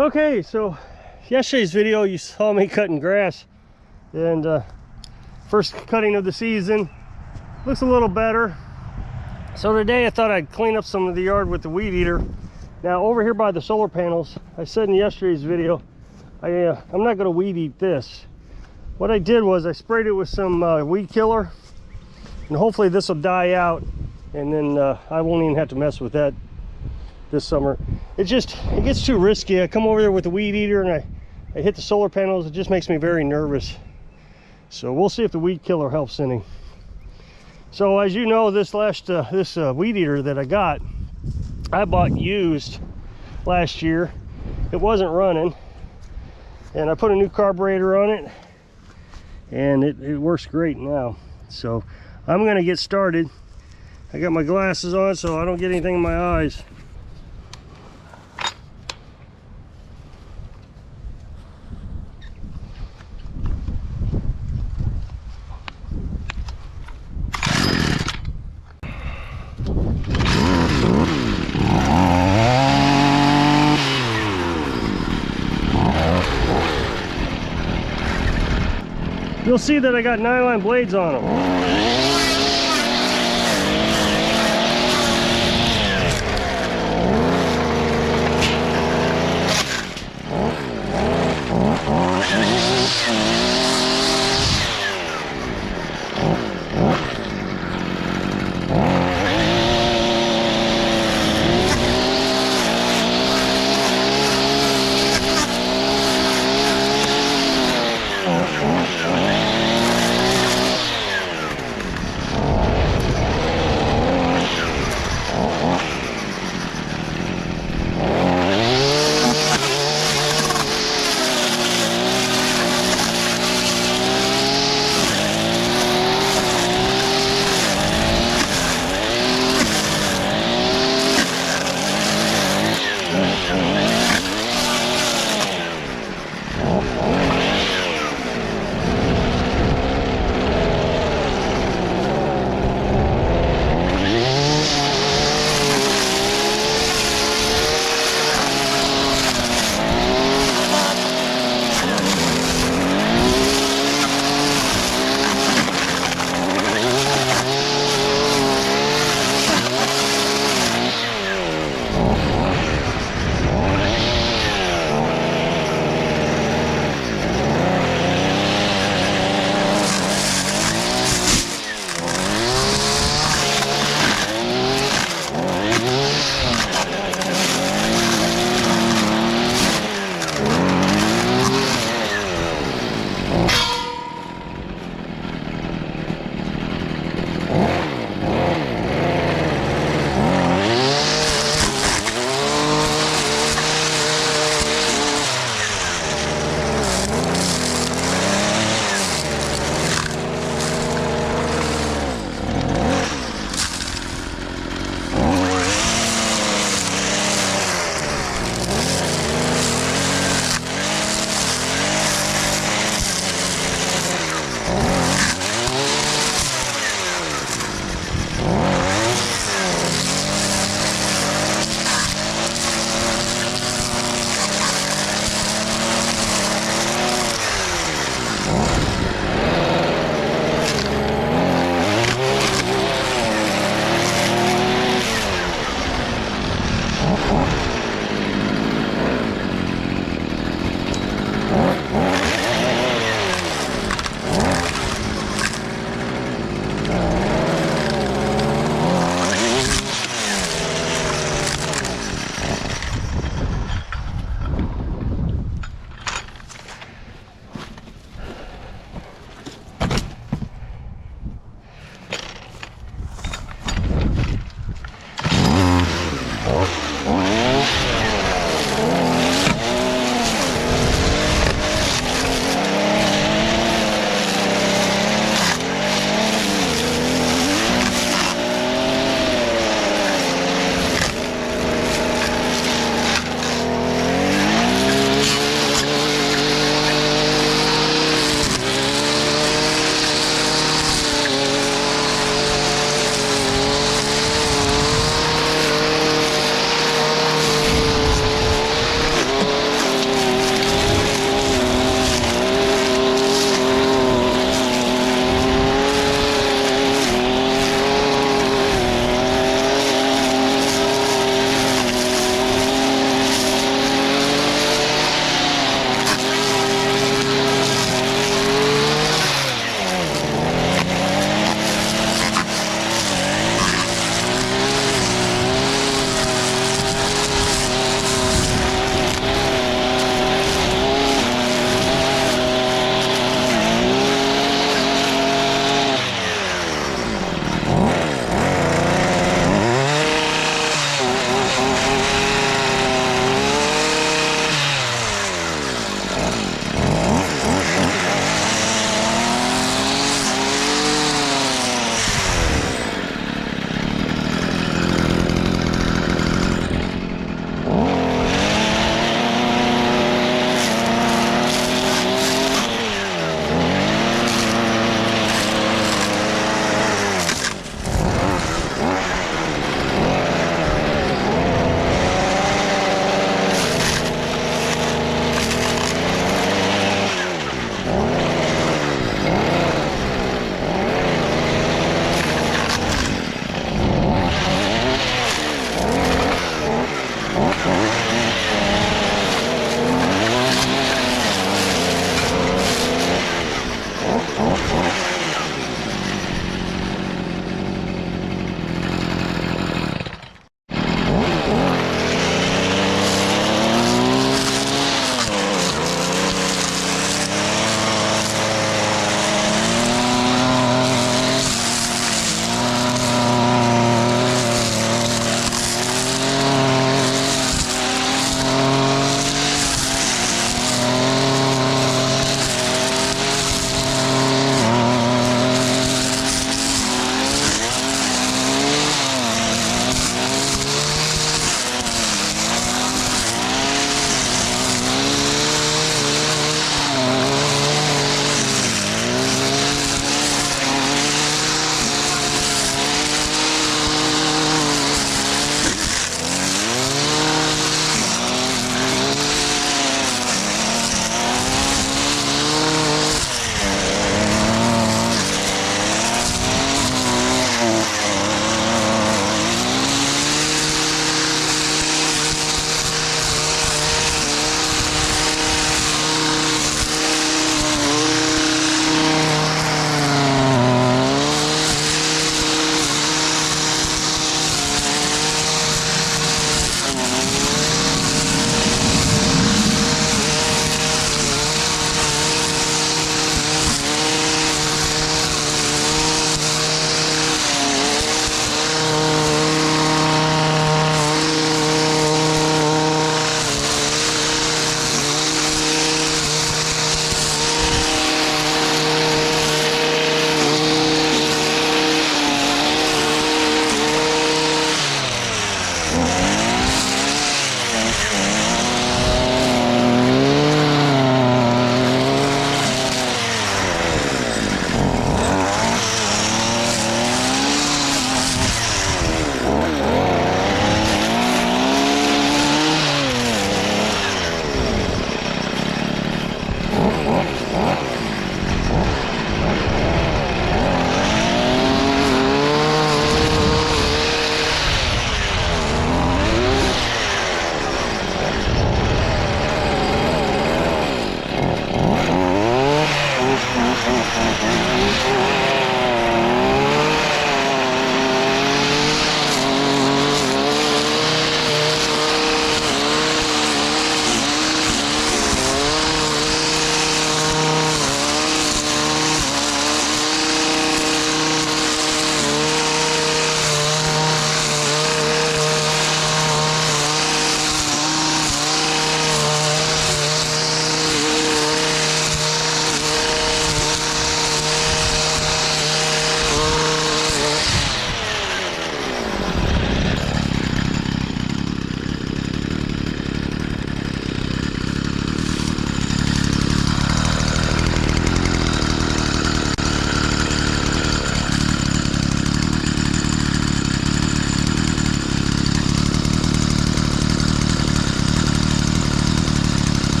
Okay, so yesterday's video you saw me cutting grass, and first cutting of the season. Looks a little better. So today I thought I'd clean up some of the yard with the weed eater. Now over here by the solar panels, I said in yesterday's video, I'm not going to weed eat this. What I did was I sprayed it with some weed killer, and hopefully this will die out, and then I won't even have to mess with that this summer. It gets too risky. I come over there with the weed eater and I hit the solar panels. It just makes me very nervous. So we'll see if the weed killer helps any. So as you know, this weed eater that I bought used last year. It wasn't running, and I put a new carburetor on it, and it works great now. So I'm gonna get started. I got my glasses on so I don't get anything in my eyes. You'll see that I got nylon blades on them.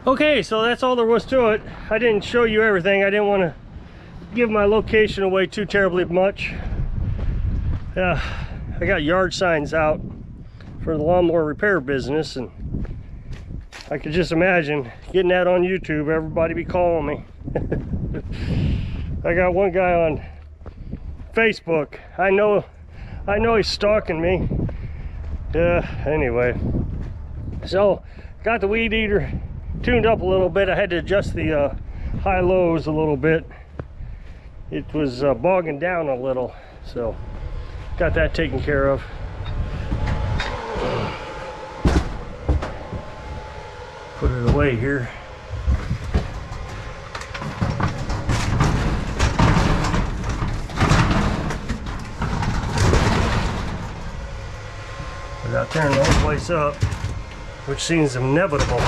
Okay, so that's all there was to it. I didn't show you everything. I didn't want to give my location away too terribly much. I got yard signs out for the lawnmower repair business, and I could just imagine getting that on YouTube. Everybody be calling me. I got one guy on Facebook. I know he's stalking me. Anyway, so got the weed eater tuned up a little bit. I had to adjust the high lows a little bit. It was bogging down a little, so got that taken care of. Put it away here. Without tearing the whole place up, which seems inevitable.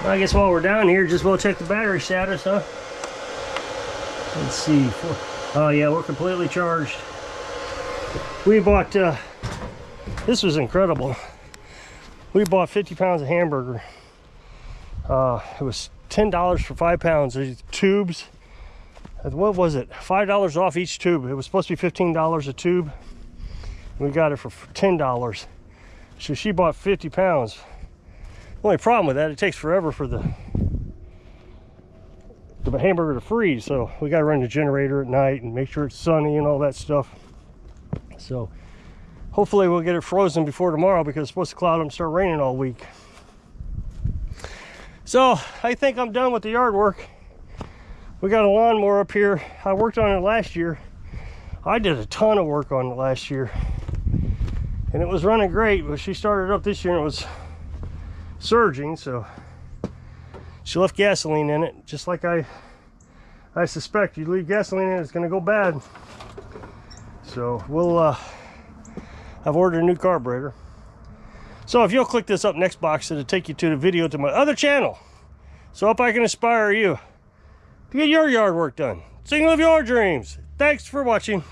I guess while we're down here, just we'll check the battery status, huh? Let's see. Oh yeah, we're completely charged. We bought, this was incredible. We bought 50 pounds of hamburger. It was $10 for 5 pounds. These tubes, what was it? $5 off each tube. It was supposed to be $15 a tube. We got it for $10. So she bought 50 pounds. Only problem with that, it takes forever for the hamburger to freeze, so we got to run the generator at night and make sure it's sunny and all that stuff. So hopefully we'll get it frozen before tomorrow, because it's supposed to cloud up and start raining all week. So I think I'm done with the yard work. We got a lawnmower up here. I worked on it last year. I did a ton of work on it last year, and it was running great, but she started up this year and it was surging, so she left gasoline in it, just like I suspect. You leave gasoline in it, it's going to go bad. So we'll I've ordered a new carburetor. So if you'll click this up next box, it'll take you to the video to my other channel, so hope I can inspire you to get your yard work done, so you can live your dreams. Thanks for watching.